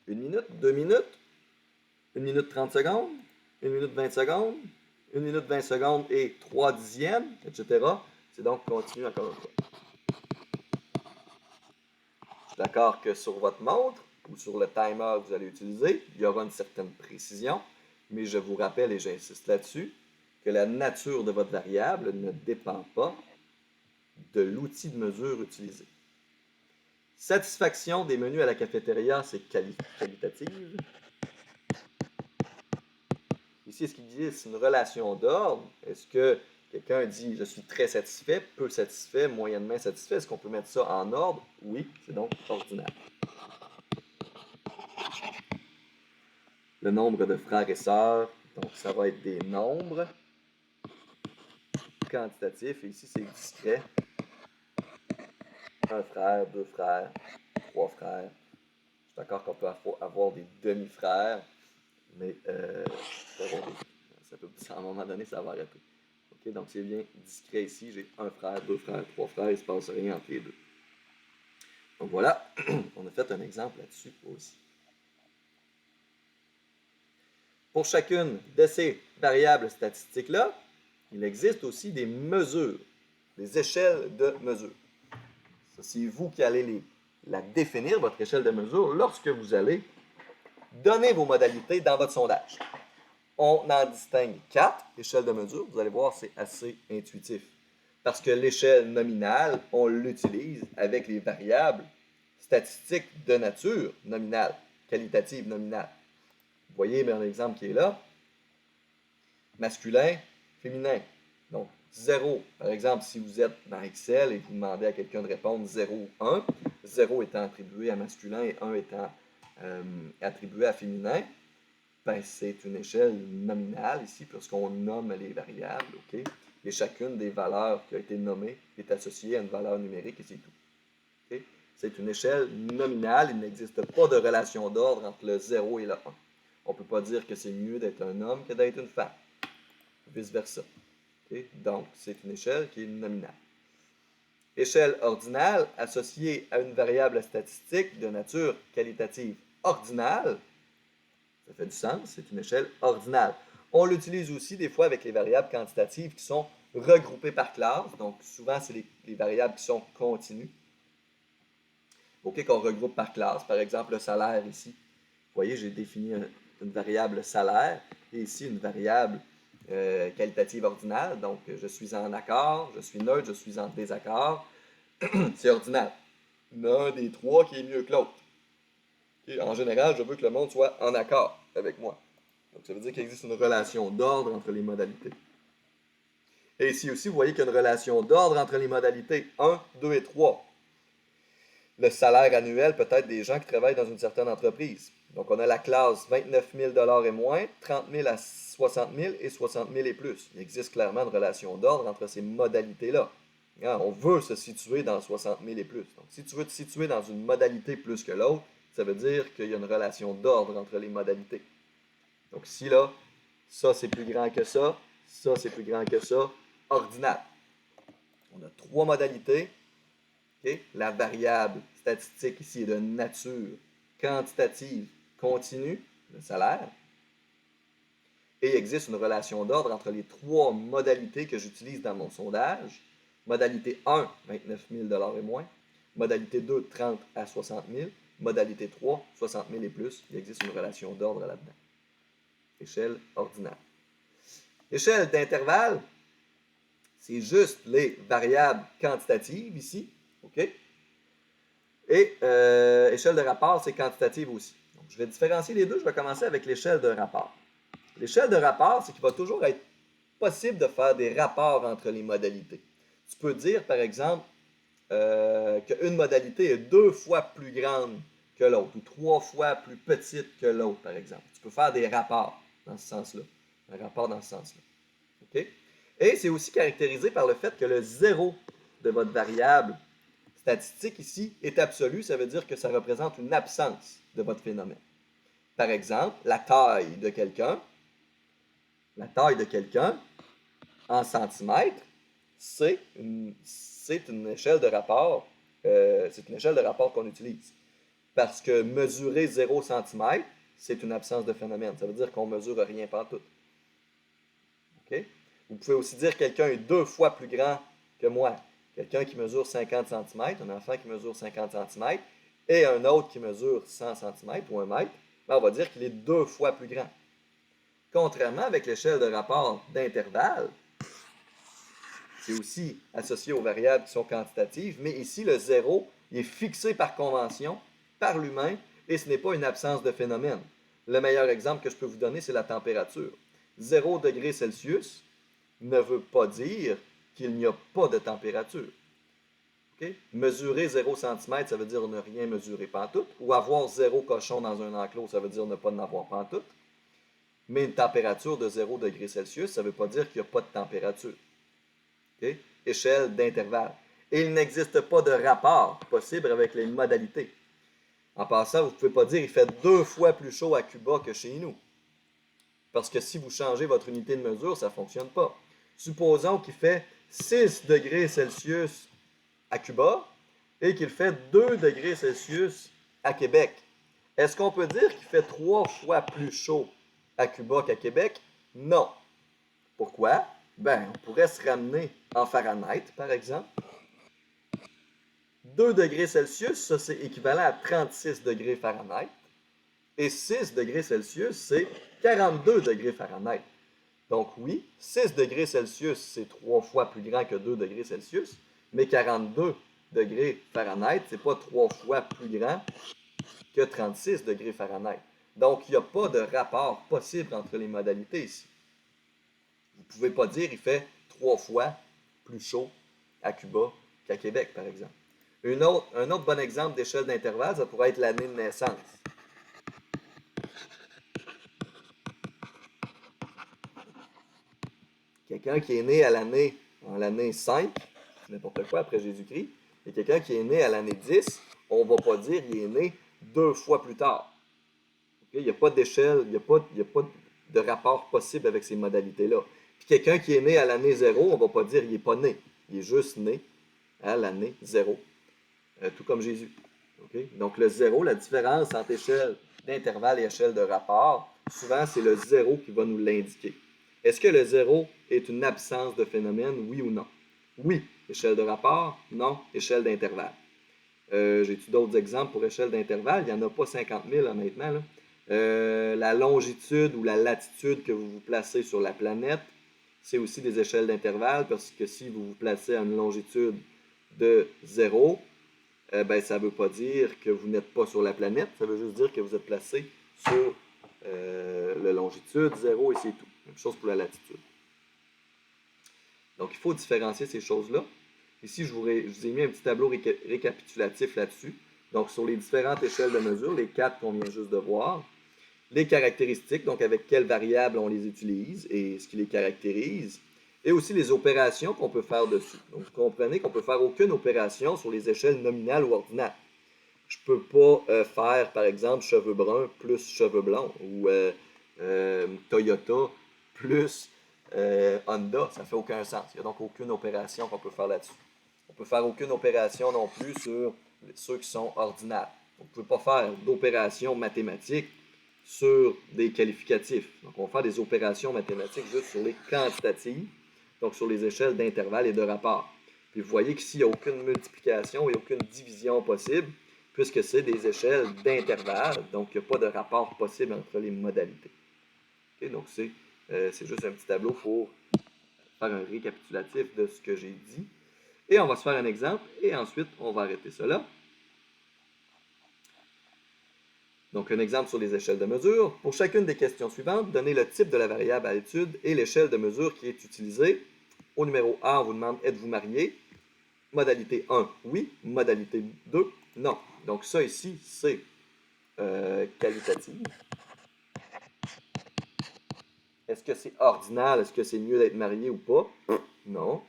1 minute, 2 minutes, 1 minute 30 secondes, 1 minute 20 secondes, 1 minute 20 secondes et 3 dixièmes, etc. C'est donc continu encore une fois. Je suis d'accord que sur votre montre ou sur le timer que vous allez utiliser, il y aura une certaine précision, mais je vous rappelle et j'insiste là-dessus que la nature de votre variable ne dépend pas de l'outil de mesure utilisé. Satisfaction des menus à la cafétéria, c'est qualitative. Ici, est-ce qu'il existe une relation d'ordre? Est-ce que quelqu'un dit « je suis très satisfait »,« peu satisfait »,« moyennement satisfait », est-ce qu'on peut mettre ça en ordre? Oui, c'est donc ordinaire. Le nombre de frères et sœurs, donc ça va être des nombres quantitatifs, et ici c'est discret. Un frère, deux frères, trois frères. Je suis d'accord qu'on peut avoir des demi-frères, mais ça peut, à un moment donné, ça va arrêter. Okay, donc c'est bien discret ici. J'ai un frère, deux frères, trois frères, il ne se passe rien entre les deux. Donc voilà, on a fait un exemple là-dessus aussi. Pour chacune de ces variables statistiques-là, il existe aussi des mesures, des échelles de mesure. Ça, c'est vous qui allez la définir, votre échelle de mesure, lorsque vous allez donner vos modalités dans votre sondage. On en distingue 4 échelles de mesure. Vous allez voir, c'est assez intuitif. Parce que l'échelle nominale, on l'utilise avec les variables statistiques de nature nominale, qualitative nominale. Vous voyez un exemple qui est là. masculin, féminin. Donc, 0, par exemple, si vous êtes dans Excel et que vous demandez à quelqu'un de répondre 0 ou 1, 0 étant attribué à masculin et 1 étant attribué à féminin, ben, c'est une échelle nominale ici, puisqu'on nomme les variables, OK? Et chacune des valeurs qui a été nommée est associée à une valeur numérique et c'est tout. OK? C'est une échelle nominale, il n'existe pas de relation d'ordre entre le 0 et le 1. On ne peut pas dire que c'est mieux d'être un homme que d'être une femme. Vice-versa. Okay? Donc, c'est une échelle qui est nominale. Échelle ordinale associée à une variable statistique de nature qualitative ordinale, ça fait du sens, c'est une échelle ordinale. On l'utilise aussi des fois avec les variables quantitatives qui sont regroupées par classe, donc souvent c'est les variables qui sont continues. OK, qu'on regroupe par classe, par exemple le salaire ici. Vous voyez, j'ai défini une variable salaire et ici une variable qualitative ordinale. Donc, je suis en accord, je suis neutre, je suis en désaccord. C'est ordinal. Il y en a un des trois qui est mieux que l'autre. Okay? En général, je veux que le monde soit en accord avec moi. Donc, ça veut dire qu'il existe une relation d'ordre entre les modalités. Et ici aussi, vous voyez qu'il y a une relation d'ordre entre les modalités 1, 2 et 3. Le salaire annuel peut être des gens qui travaillent dans une certaine entreprise. Donc, on a la classe 29 000 et moins, 30 000 à 60 000 et 60 000 et plus. Il existe clairement une relation d'ordre entre ces modalités-là. On veut se situer dans 60 000 et plus. Donc, si tu veux te situer dans une modalité plus que l'autre, ça veut dire qu'il y a une relation d'ordre entre les modalités. Donc, ici, là, ça c'est plus grand que ça c'est plus grand que ça, ordinal. On a trois modalités. Okay? La variable statistique ici est de nature quantitative continue, le salaire. Et il existe une relation d'ordre entre les trois modalités que j'utilise dans mon sondage. Modalité 1, 29 000 et moins. Modalité 2, 30 à 60 000. Modalité 3, 60 000 et plus. Il existe une relation d'ordre là-dedans. Échelle ordinale. Échelle d'intervalle, c'est juste les variables quantitatives ici. OK? Et échelle de rapport, c'est quantitative aussi. Donc, je vais différencier les deux. Je vais commencer avec l'échelle de rapport. L'échelle de rapport, c'est qu'il va toujours être possible de faire des rapports entre les modalités. Tu peux dire, par exemple, qu'une modalité est 2 fois plus grande que l'autre ou 3 fois plus petite que l'autre, par exemple. Tu peux faire des rapports dans ce sens-là. Un rapport dans ce sens-là. OK? Et c'est aussi caractérisé par le fait que le zéro de votre variable statistique ici est absolu. Ça veut dire que ça représente une absence de votre phénomène. Par exemple, la taille de quelqu'un en centimètres, c'est une échelle de rapport. C'est une échelle de rapport qu'on utilise. Parce que mesurer 0 cm, c'est une absence de phénomène. Ça veut dire qu'on ne mesure rien pantoute. Okay? Vous pouvez aussi dire que quelqu'un est 2 fois plus grand que moi. Quelqu'un qui mesure 50 cm, un enfant qui mesure 50 cm, et un autre qui mesure 100 cm ou 1 mètre, ben on va dire qu'il est 2 fois plus grand. Contrairement avec l'échelle de rapport d'intervalle, c'est aussi associé aux variables qui sont quantitatives, mais ici, le zéro il est fixé par convention, par l'humain, et ce n'est pas une absence de phénomène. Le meilleur exemple que je peux vous donner, c'est la température. 0 degré Celsius ne veut pas dire qu'il n'y a pas de température. Okay? Mesurer 0 cm, ça veut dire ne rien mesurer pantoute, ou avoir 0 cochon dans un enclos, ça veut dire ne pas en avoir pantoute. Mais une température de 0 degré Celsius, ça ne veut pas dire qu'il n'y a pas de température. Okay? Échelle d'intervalle. Et il n'existe pas de rapport possible avec les modalités. En passant, vous ne pouvez pas dire qu'il fait 2 fois plus chaud à Cuba que chez nous. Parce que si vous changez votre unité de mesure, ça ne fonctionne pas. Supposons qu'il fait 6 degrés Celsius à Cuba et qu'il fait 2 degrés Celsius à Québec. Est-ce qu'on peut dire qu'il fait 3 fois plus chaud à Cuba qu'à Québec? Non. Pourquoi? Ben, on pourrait se ramener en Fahrenheit, par exemple. 2 degrés Celsius, ça c'est équivalent à 36 degrés Fahrenheit. Et 6 degrés Celsius, c'est 42 degrés Fahrenheit. Donc oui, 6 degrés Celsius, c'est 3 fois plus grand que 2 degrés Celsius, mais 42 degrés Fahrenheit, c'est pas 3 fois plus grand que 36 degrés Fahrenheit. Donc, il n'y a pas de rapport possible entre les modalités ici. Vous ne pouvez pas dire il fait 3 fois plus chaud à Cuba qu'à Québec, par exemple. Un autre bon exemple d'échelle d'intervalle, ça pourrait être l'année de naissance. Quelqu'un qui est né en l'année 5, n'importe quoi après Jésus-Christ, et quelqu'un qui est né à l'année 10, on ne va pas dire qu'il est né 2 fois plus tard. Okay? Il n'y a pas d'échelle, il n'y a pas de rapport possible avec ces modalités-là. Puis quelqu'un qui est né à l'année 0, on ne va pas dire qu'il n'est pas né. Il est juste né à l'année 0. Tout comme Jésus. Okay? Donc le 0, la différence entre échelle d'intervalle et échelle de rapport, souvent c'est le 0 qui va nous l'indiquer. Est-ce que le 0 est une absence de phénomène, oui ou non? Oui, échelle de rapport, non, échelle d'intervalle. J'ai-tu d'autres exemples pour échelle d'intervalle? Il n'y en a pas 50 000, honnêtement. Là. La longitude ou la latitude que vous vous placez sur la planète, c'est aussi des échelles d'intervalle parce que si vous vous placez à une longitude de 0, ben, ça ne veut pas dire que vous n'êtes pas sur la planète, ça veut juste dire que vous êtes placé sur la longitude 0 et c'est tout. Même chose pour la latitude. Donc, il faut différencier ces choses-là. Ici, je vous ai mis un petit tableau récapitulatif là-dessus. Donc, sur les différentes échelles de mesure, les 4 qu'on vient juste de voir, les caractéristiques, donc avec quelles variables on les utilise et ce qui les caractérise, et aussi les opérations qu'on peut faire dessus. Donc, vous comprenez qu'on ne peut faire aucune opération sur les échelles nominales ou ordinales. Je ne peux pas faire, par exemple, cheveux bruns plus cheveux blonds ou Toyota plus Honda. Ça ne fait aucun sens. Il n'y a donc aucune opération qu'on peut faire là-dessus. On ne peut faire aucune opération non plus sur ceux qui sont ordinales. On ne peut pas faire d'opérations mathématiques sur des qualificatifs. Donc, on va faire des opérations mathématiques juste sur les quantitatives, donc sur les échelles d'intervalle et de rapport. Puis vous voyez qu'ici, il n'y a aucune multiplication et aucune division possible, puisque c'est des échelles d'intervalle, donc il n'y a pas de rapport possible entre les modalités. Okay? Donc, c'est juste un petit tableau pour faire un récapitulatif de ce que j'ai dit. Et on va se faire un exemple, et ensuite, on va arrêter cela. Donc, un exemple sur les échelles de mesure. Pour chacune des questions suivantes, donnez le type de la variable à l'étude et l'échelle de mesure qui est utilisée. Au numéro A, on vous demande êtes-vous marié? Modalité 1, oui. Modalité 2, non. Donc, ça ici, c'est qualitatif. Est-ce que c'est ordinal? Est-ce que c'est mieux d'être marié ou pas? Non.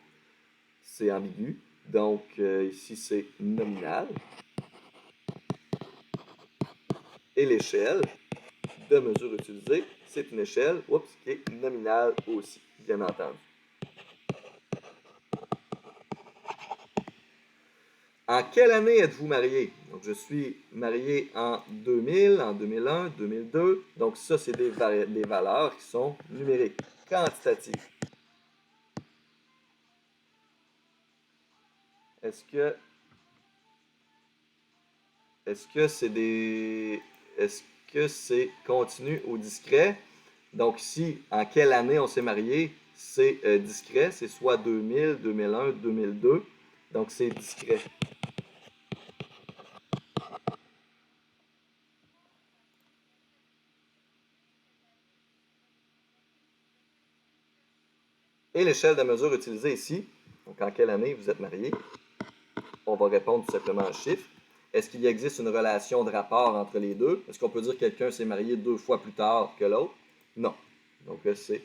C'est ambigu. Donc, ici, c'est nominal. Et l'échelle de mesure utilisée, c'est une échelle qui est nominale aussi, bien entendu. En quelle année êtes-vous marié? Donc, je suis marié en 2000, en 2001, 2002. Donc, ça, c'est des valeurs qui sont numériques, quantitatives. Est-ce que c'est continu ou discret? Donc, ici, en quelle année on s'est marié? C'est discret, c'est soit 2000, 2001, 2002. Donc, c'est discret. Et l'échelle de mesure utilisée ici, donc en quelle année vous êtes marié? On va répondre tout simplement en chiffres. Est-ce qu'il existe une relation de rapport entre les deux? Est-ce qu'on peut dire que quelqu'un s'est marié 2 fois plus tard que l'autre? Non. Donc là, c'est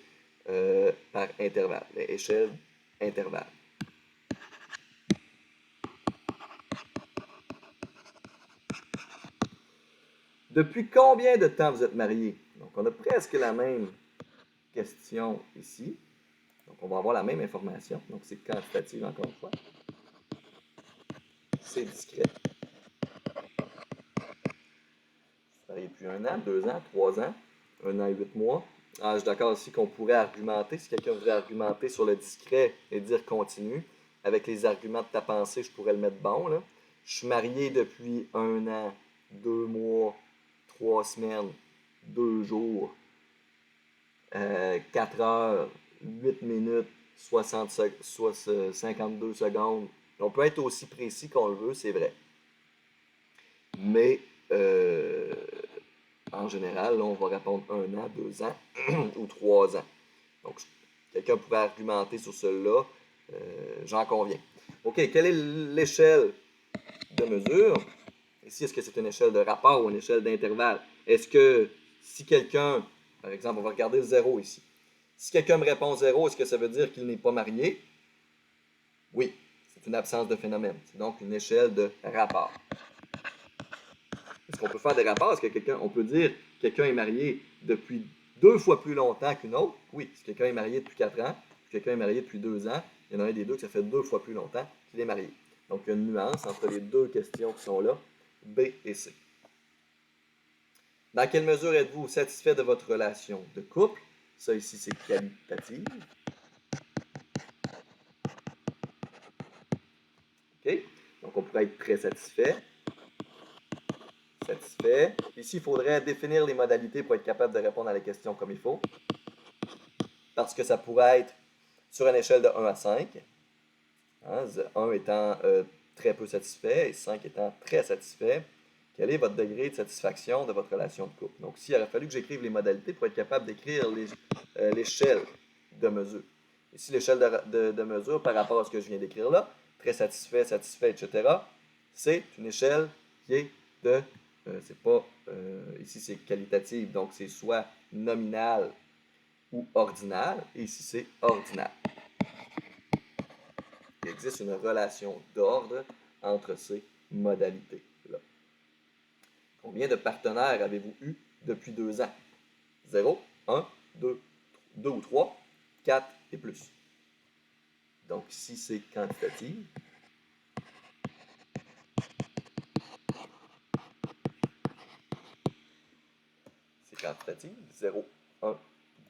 par intervalle, échelle intervalle. Depuis combien de temps vous êtes marié? Donc, on a presque la même question ici. Donc, on va avoir la même information. Donc, c'est quantitatif encore une fois. C'est discret. Vous marié depuis 1 an, 2 ans, 3 ans, 1 an et 8 mois. Ah, je suis d'accord aussi qu'on pourrait argumenter, si quelqu'un voudrait argumenter sur le discret et dire continu, avec les arguments de ta pensée, je pourrais le mettre bon. Là. Je suis marié depuis 1 an, 2 mois, 3 semaines, 2 jours, 4 heures, 8 minutes, 52 secondes. On peut être aussi précis qu'on le veut, c'est vrai. Mais en général, là, on va répondre 1 an, 2 ans ou 3 ans. Donc, quelqu'un pourrait argumenter sur cela, j'en conviens. OK, quelle est l'échelle de mesure? Ici, est-ce que c'est une échelle de rapport ou une échelle d'intervalle? Est-ce que si quelqu'un, par exemple, on va regarder le 0 ici. Si quelqu'un me répond 0, est-ce que ça veut dire qu'il n'est pas marié? Oui, c'est une absence de phénomène. C'est donc une échelle de rapport. Est-ce qu'on peut faire des rapports? Est-ce que on peut dire que quelqu'un est marié depuis 2 fois plus longtemps qu'une autre? Oui. Si quelqu'un est marié depuis 4 ans, si quelqu'un est marié depuis 2 ans, il y en a un des deux que ça fait 2 fois plus longtemps qu'il est marié. Donc, il y a une nuance entre les deux questions qui sont là, B et C. Dans quelle mesure êtes-vous satisfait de votre relation de couple? Ça ici, c'est qualitatif. OK? Donc, on pourrait être très satisfait. Satisfait. Ici, il faudrait définir les modalités pour être capable de répondre à la question comme il faut. Parce que ça pourrait être sur une échelle de 1 à 5. Hein, 1 étant très peu satisfait et 5 étant très satisfait. Quel est votre degré de satisfaction de votre relation de couple? Donc, ici, il aurait fallu que j'écrive les modalités pour être capable d'écrire l'échelle de mesure. Ici, l'échelle de mesure par rapport à ce que je viens d'écrire là, très satisfait, satisfait, etc., c'est une échelle qui est de, c'est pas, ici c'est qualitative, donc c'est soit nominal ou ordinal, et ici c'est ordinal. Il existe une relation d'ordre entre ces modalités-là. Combien de partenaires avez-vous eu depuis 2 ans? 0, 1, 2, 2 ou 3, 4 et plus. Donc ici, c'est quantitatif. C'est quantitatif. 0, 1,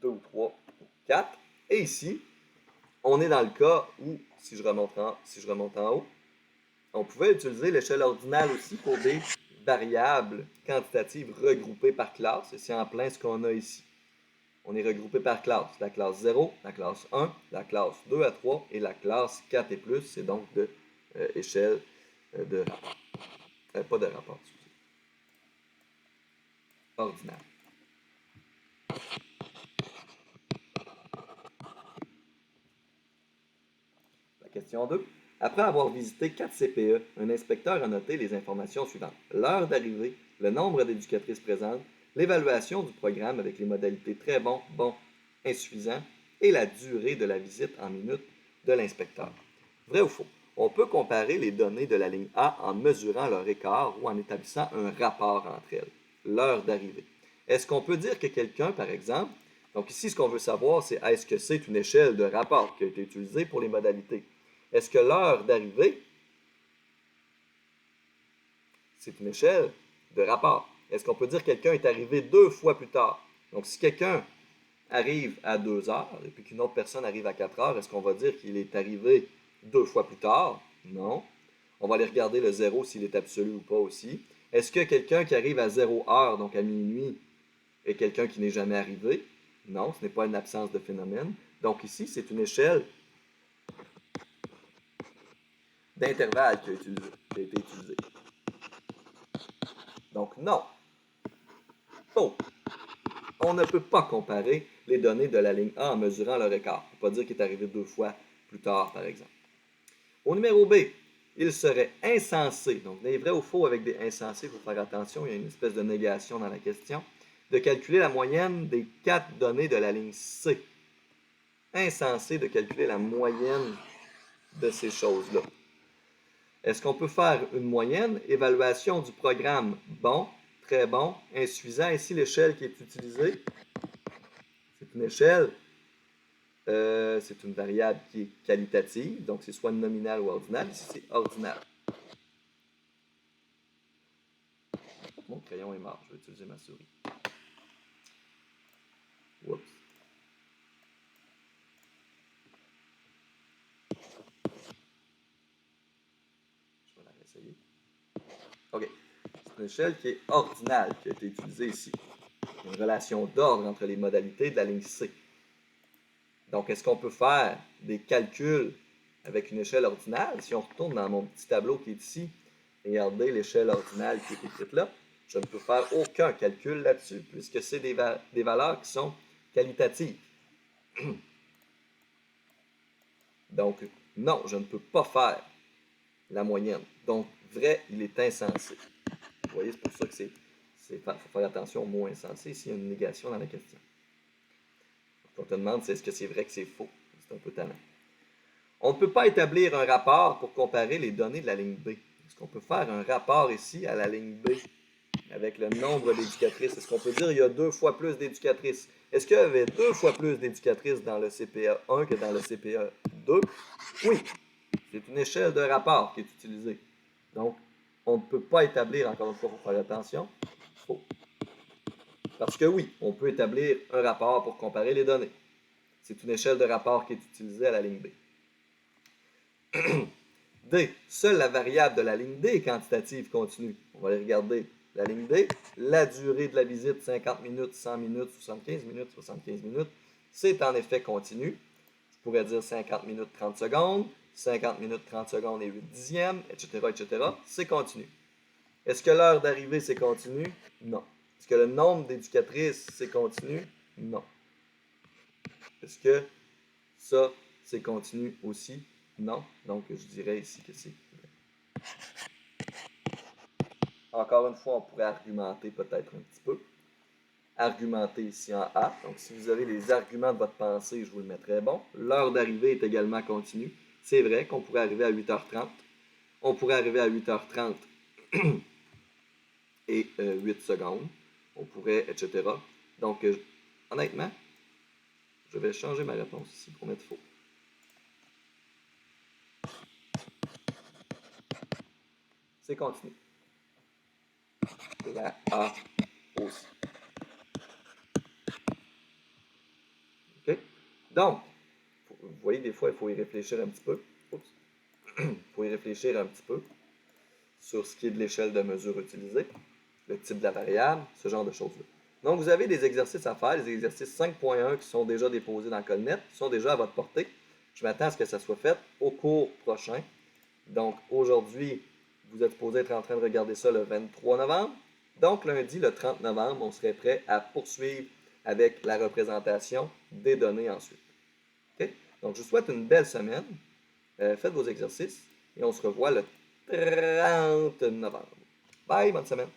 2 ou 3 ou 4. Et ici, on est dans le cas où, si je remonte en haut, on pouvait utiliser l'échelle ordinale aussi pour des variables quantitatives regroupées par classe. Et c'est en plein ce qu'on a ici. On est regroupé par classe. La classe 0, la classe 1, la classe 2 à 3 et la classe 4 et plus. C'est donc de échelle de rapport. Pas de rapport, excusez. Ordinal. La question 2. Après avoir visité 4 CPE, un inspecteur a noté les informations suivantes. L'heure d'arrivée, le nombre d'éducatrices présentes, l'évaluation du programme avec les modalités très bon, bon, insuffisant et la durée de la visite en minutes de l'inspecteur. Vrai ou faux? On peut comparer les données de la ligne A en mesurant leur écart ou en établissant un rapport entre elles. L'heure d'arrivée. Est-ce qu'on peut dire que quelqu'un, par exemple, donc ici, ce qu'on veut savoir, c'est est-ce que c'est une échelle de rapport qui a été utilisée pour les modalités? Est-ce que l'heure d'arrivée, c'est une échelle de rapport? Est-ce qu'on peut dire que quelqu'un est arrivé 2 fois plus tard? Donc, si quelqu'un arrive à 2 heures et puis qu'une autre personne arrive à 4 heures, est-ce qu'on va dire qu'il est arrivé 2 fois plus tard? Non. On va aller regarder le 0 s'il est absolu ou pas aussi. Est-ce que quelqu'un qui arrive à 0 heure, donc à minuit, est quelqu'un qui n'est jamais arrivé? Non, ce n'est pas une absence de phénomène. Donc ici, c'est une échelle d'intervalle qui a été utilisée. Donc non. Faux. On ne peut pas comparer les données de la ligne A en mesurant leur écart. On ne peut pas dire qu'il est arrivé 2 fois plus tard, par exemple. Au numéro B, il serait insensé, donc les vrais ou faux avec des insensés, il faut faire attention, il y a une espèce de négation dans la question, de calculer la moyenne des 4 données de la ligne C. Insensé de calculer la moyenne de ces choses-là. Est-ce qu'on peut faire une moyenne? Évaluation du programme bon, très bon, insuffisant. Ici, l'échelle qui est utilisée, c'est une échelle, c'est une variable qui est qualitative, donc c'est soit nominal ou ordinal. Ici, c'est ordinal. Mon crayon est mort, je vais utiliser ma souris. Oups. Je vais la réessayer. OK. C'est une échelle qui est ordinale qui a été utilisée ici. Il y a une relation d'ordre entre les modalités de la ligne C. Donc, est-ce qu'on peut faire des calculs avec une échelle ordinale? Si on retourne dans mon petit tableau qui est ici, regardez l'échelle ordinale qui est écrite là, je ne peux faire aucun calcul là-dessus puisque c'est des valeurs qui sont qualitatives. Donc, non, je ne peux pas faire la moyenne. Donc, vrai, il est insensé. Vous voyez, c'est pour ça que faut faire attention au mot insensé s'il y a une négation dans la question. On te demande est-ce que c'est vrai que c'est faux. C'est un peu talent. On ne peut pas établir un rapport pour comparer les données de la ligne B. Est-ce qu'on peut faire un rapport ici à la ligne B avec le nombre d'éducatrices? Est-ce qu'on peut dire qu'il y a 2 fois plus d'éducatrices? Est-ce qu'il y avait 2 fois plus d'éducatrices dans le CPA 1 que dans le CPA 2? Oui. C'est une échelle de rapport qui est utilisée. Donc, on ne peut pas établir, encore une fois, pour faire attention, faux. Parce que oui, on peut établir un rapport pour comparer les données. C'est une échelle de rapport qui est utilisée à la ligne B. D. Seule la variable de la ligne D est quantitative continue. On va aller regarder la ligne D. La durée de la visite, 50 minutes, 100 minutes, 75 minutes, 75 minutes, c'est en effet continu. Je pourrais dire 50 minutes, 30 secondes, 50 minutes, 30 secondes et 8 dixièmes, etc., etc. C'est continu. Est-ce que l'heure d'arrivée, c'est continu? Non. Est-ce que le nombre d'éducatrices, c'est continu? Non. Est-ce que ça, c'est continu aussi? Non. Donc, je dirais ici que c'est vrai. Encore une fois, on pourrait argumenter peut-être un petit peu. Argumenter ici en A. Donc, si vous avez les arguments de votre pensée, je vous le mettrai bon. L'heure d'arrivée est également continue. C'est vrai qu'on pourrait arriver à 8h30. On pourrait arriver à 8h30 et 8 secondes. On pourrait, etc. Donc, honnêtement, je vais changer ma réponse ici pour mettre faux. C'est continu. La A aussi. OK? Donc, vous voyez, des fois, il faut y réfléchir un petit peu. Oups. Il faut y réfléchir un petit peu sur ce qui est de l'échelle de mesure utilisée, le type de la variable, ce genre de choses-là. Donc, vous avez des exercices à faire, les exercices 5.1 qui sont déjà déposés dans Colnet, qui sont déjà à votre portée. Je m'attends à ce que ça soit fait au cours prochain. Donc, aujourd'hui, vous êtes supposé être en train de regarder ça le 23 novembre. Donc, lundi, le 30 novembre, on serait prêt à poursuivre avec la représentation des données ensuite. Okay? Donc, je vous souhaite une belle semaine. Faites vos exercices et on se revoit le 30 novembre. Bye, bonne semaine.